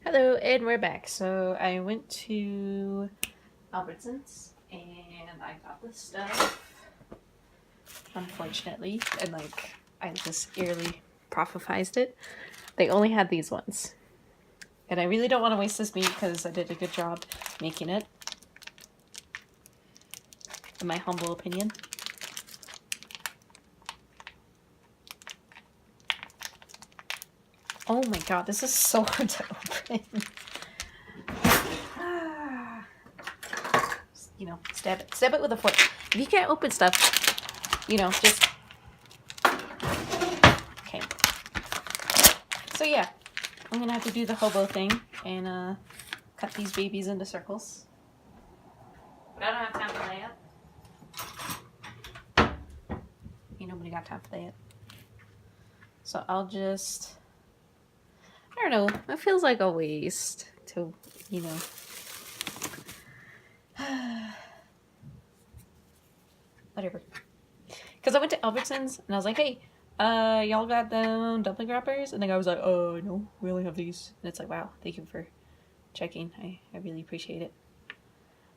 Hello, and we're back. So I went to Albertsons and I got this stuff, unfortunately, and I just eerily prophesized it. They only had these ones. And I really don't want to waste this meat because I did a good job making it, in my humble opinion. Oh my god, this is so hard to open. Stab it. Stab it with a fork. If you can't open stuff, just... Okay. So yeah, I'm gonna have to do the hobo thing and cut these babies into circles. But I don't have time for that. Ain't nobody got time for that. So I'll just... I don't know. It feels like a waste to, whatever. Because I went to Albertsons and I was like, hey, y'all got them dumpling wrappers? And the guy was like, oh, no, we only have these. And it's like, wow, thank you for checking. I really appreciate it.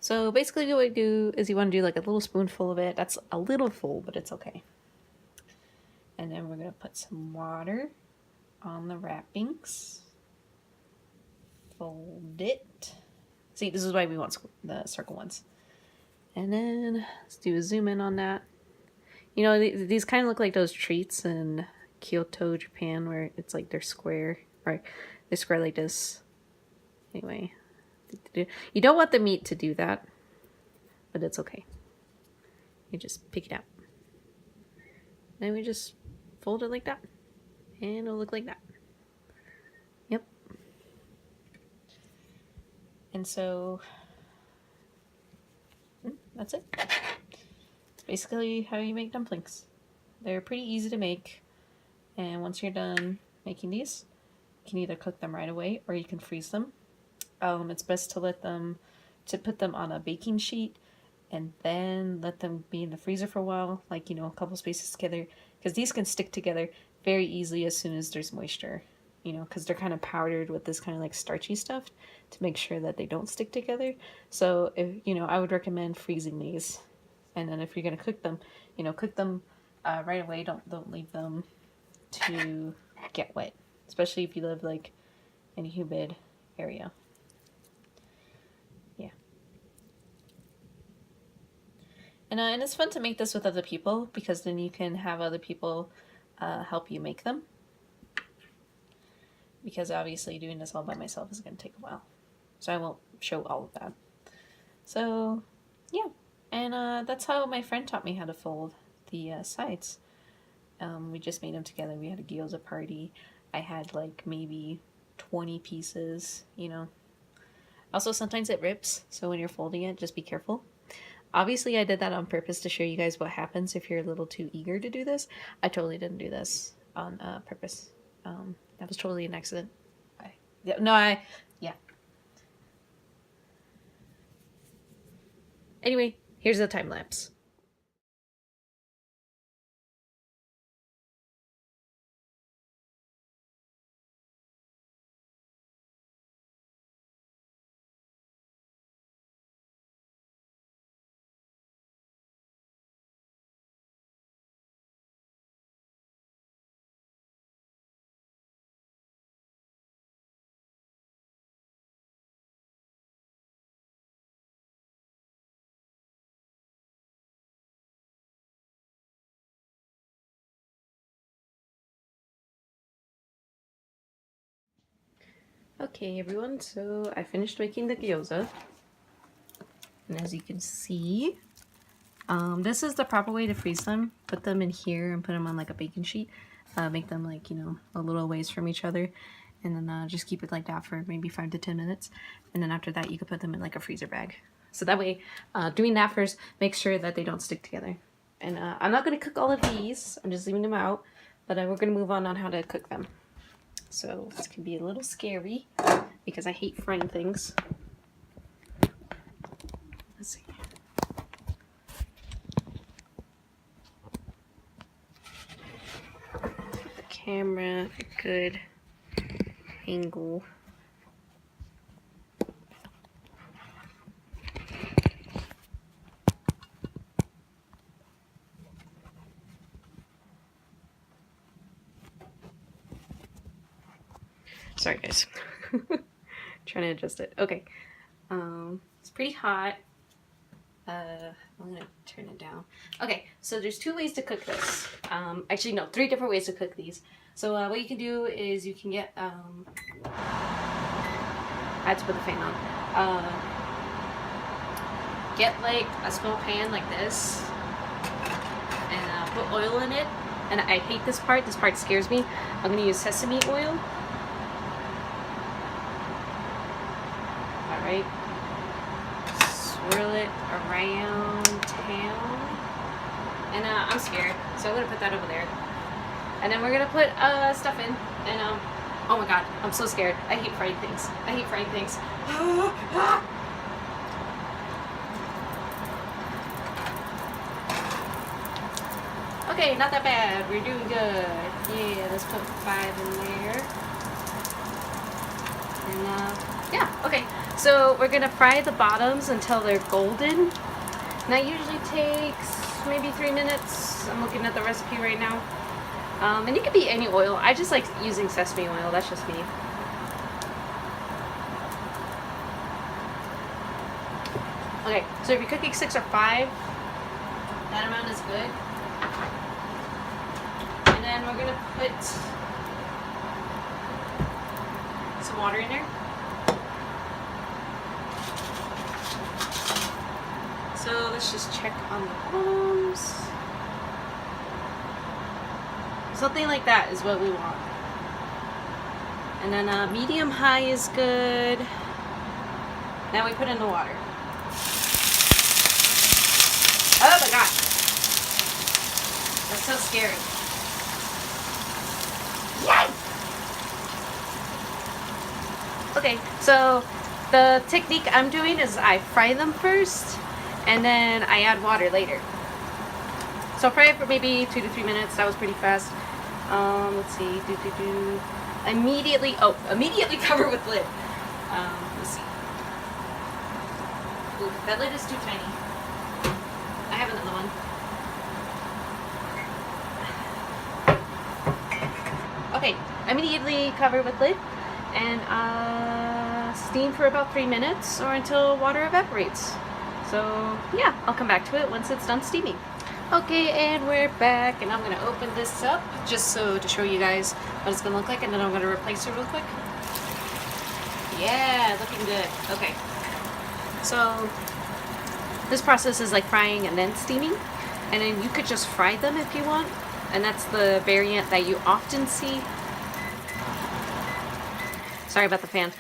So basically what you do is you want to do like a little spoonful of it. That's a little full, but it's okay. And then we're going to put some water on the wrappings. Fold it. See, this is why we want the circle ones. And then let's do a zoom in on that. You know, these kind of look like those treats in Kyoto, Japan, where it's like they're square, or they're square like this. Anyway, you don't want the meat to do that, but it's okay. You just pick it out. Then we just fold it like that, and it'll look like that. Yep. And so, that's it. It's basically how you make dumplings. They're pretty easy to make, and once you're done making these, you can either cook them right away or you can freeze them. It's best to put them on a baking sheet and then let them be in the freezer for a while, like, a couple spaces together, because these can stick together very easily as soon as there's moisture, because they're kind of powdered with this kind of like starchy stuff to make sure that they don't stick together. So if, I would recommend freezing these. And then if you're going to cook them, cook them right away. Don't leave them to get wet, especially if you live like in a humid area. Yeah. And it's fun to make this with other people because then you can have other people help you make them. Because obviously doing this all by myself is going to take a while. So I won't show all of that. So, yeah. And that's how my friend taught me how to fold the sides. We just made them together. We had a Gyoza party. I had like maybe 20 pieces, Also, sometimes it rips, so when you're folding it, just be careful. Obviously, I did that on purpose to show you guys what happens if you're a little too eager to do this. I totally didn't do this on purpose. That was totally an accident. Yeah. Anyway, here's the time lapse. Okay, everyone, so I finished making the gyoza. And as you can see, this is the proper way to freeze them. Put them in here and put them on like a baking sheet. Make them like, a little ways from each other. And then just keep it like that for maybe 5 to 10 minutes. And then after that, you can put them in like a freezer bag. So that way, doing that first, make sure that they don't stick together. And I'm not going to cook all of these. I'm just leaving them out. But we're going to move on how to cook them. So this can be a little scary because I hate frying things. Let's see. Camera, good angle. Sorry guys. Trying to adjust it. Okay. It's pretty hot. I'm gonna turn it down. Okay, so there's 2 ways to cook this. Actually no, 3 different ways to cook these. So what you can do is you can get I had to put the fan on. Get like a small pan like this and put oil in it. And I hate this part. This part scares me. I'm gonna use sesame oil. Alright. Swirl it around town. And I'm scared, so I'm gonna put that over there. And then we're gonna put stuff in. And oh my god, I'm so scared. I hate frying things. I hate frying things. Okay, not that bad. We're doing good. Yeah, let's put 5 in there. And yeah, okay. So we're gonna fry the bottoms until they're golden. And that usually takes maybe 3 minutes. I'm looking at the recipe right now. And it could be any oil. I just like using sesame oil. That's just me. Okay, so if you're cooking 6 or 5, that amount is good. And then we're gonna put some water in there. So let's just check on the bottoms. Something like that is what we want. And then medium high is good. Now we put in the water. Oh my god. That's so scary. Yay! Okay, so the technique I'm doing is I fry them first and then I add water later. So fry it for maybe 2 to 3 minutes. That was pretty fast. Let's see. Immediately cover with lid. Let's see. Ooh, that lid is too tiny. I have another one. Okay, immediately cover with lid and steam for about 3 minutes or until water evaporates. So yeah, I'll come back to it once it's done steaming. Okay, and we're back, and I'm gonna open this up just to show you guys what it's gonna look like, and then I'm gonna replace it real quick. Yeah, looking good. Okay, so this process is like frying and then steaming, and then you could just fry them if you want, and that's the variant that you often see. Sorry about the fan.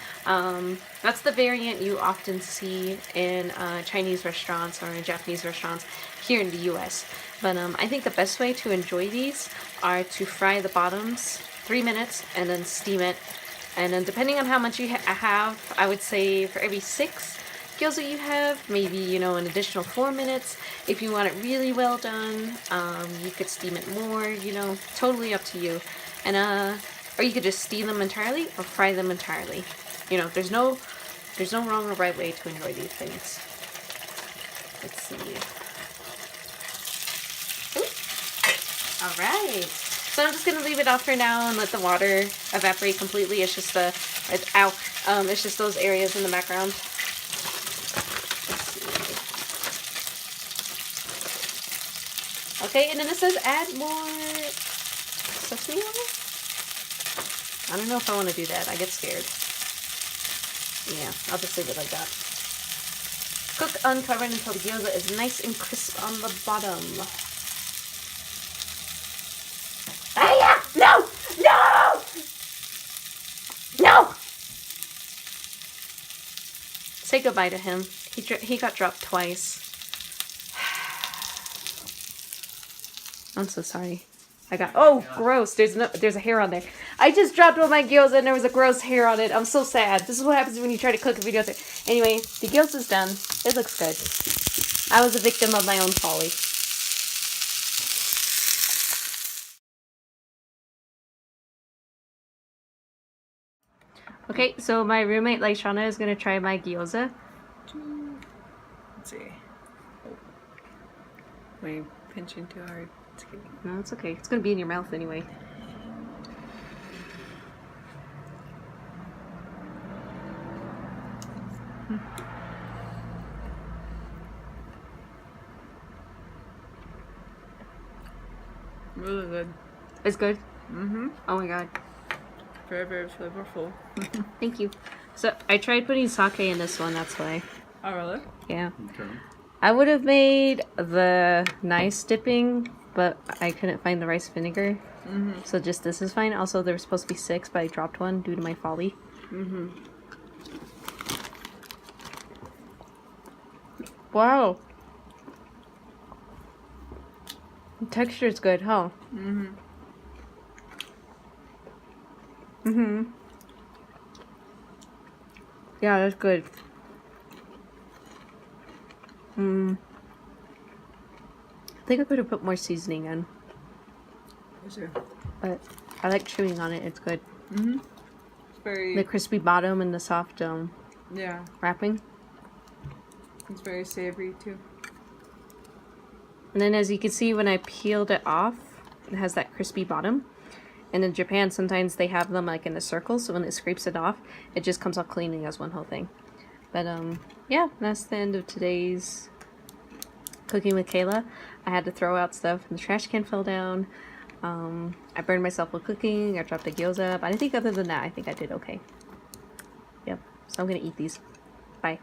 That's the variant you often see in Chinese restaurants or in Japanese restaurants here in the US. But I think the best way to enjoy these are to fry the bottoms 3 minutes and then steam it. And then depending on how much you have, I would say for every 6 gyoza you have, maybe, you know, an additional 4 minutes. If you want it really well done, you could steam it more, you know, totally up to you. And or you could just steam them entirely or fry them entirely. You know, there's no wrong or right way to enjoy these things. Let's see. All right. So I'm just gonna leave it off for now and let the water evaporate completely. It's just it's just those areas in the background. Let's see. Okay, and then it says add more sesame oil. I don't know if I want to do that. I get scared. Yeah, I'll just leave it like that. Cook uncovered until the gyoza is nice and crisp on the bottom. Ah, no! No! No! Say goodbye to him. He got dropped twice. I'm so sorry. Oh, gross. There's a hair on there. I just dropped one of my gyoza and there was a gross hair on it. I'm so sad. This is what happens when you try to cook a video. Anyway, the gyoza's done. It looks good. I was a victim of my own folly. Okay, so my roommate Laishana is going to try my gyoza. Let's see. Oh. Am I pinching too hard? It's okay. No, it's okay. It's going to be in your mouth anyway. Really good. It's good. Mm-hmm. Oh my god. Very, very flavorful. Thank you. So I tried putting sake in this one, that's why. Oh, really? Yeah. Okay. I would have made the nice dipping, but I couldn't find the rice vinegar. Mm-hmm. So just this is fine. Also, there was supposed to be 6, but I dropped one due to my folly. Mm-hmm. Wow. The texture is good, huh? Mm-hmm. Mm-hmm. Yeah, that's good. I think I could have put more seasoning in, Is it? but I like chewing on it. It's good. Mm-hmm. It's very, The crispy bottom and the soft yeah, wrapping. it's very savory too. And then as you can see, when I peeled it off, it has that crispy bottom. And in Japan, sometimes they have them like in a circle, so when it scrapes it off, it just comes out clean as one whole thing. But yeah, that's the end of today's cooking with Kayla. I had to throw out stuff, and the trash can fell down. I burned myself while cooking. I dropped the gyoza, but I think other than that, I think I did okay. Yep. So I'm gonna eat these. Bye.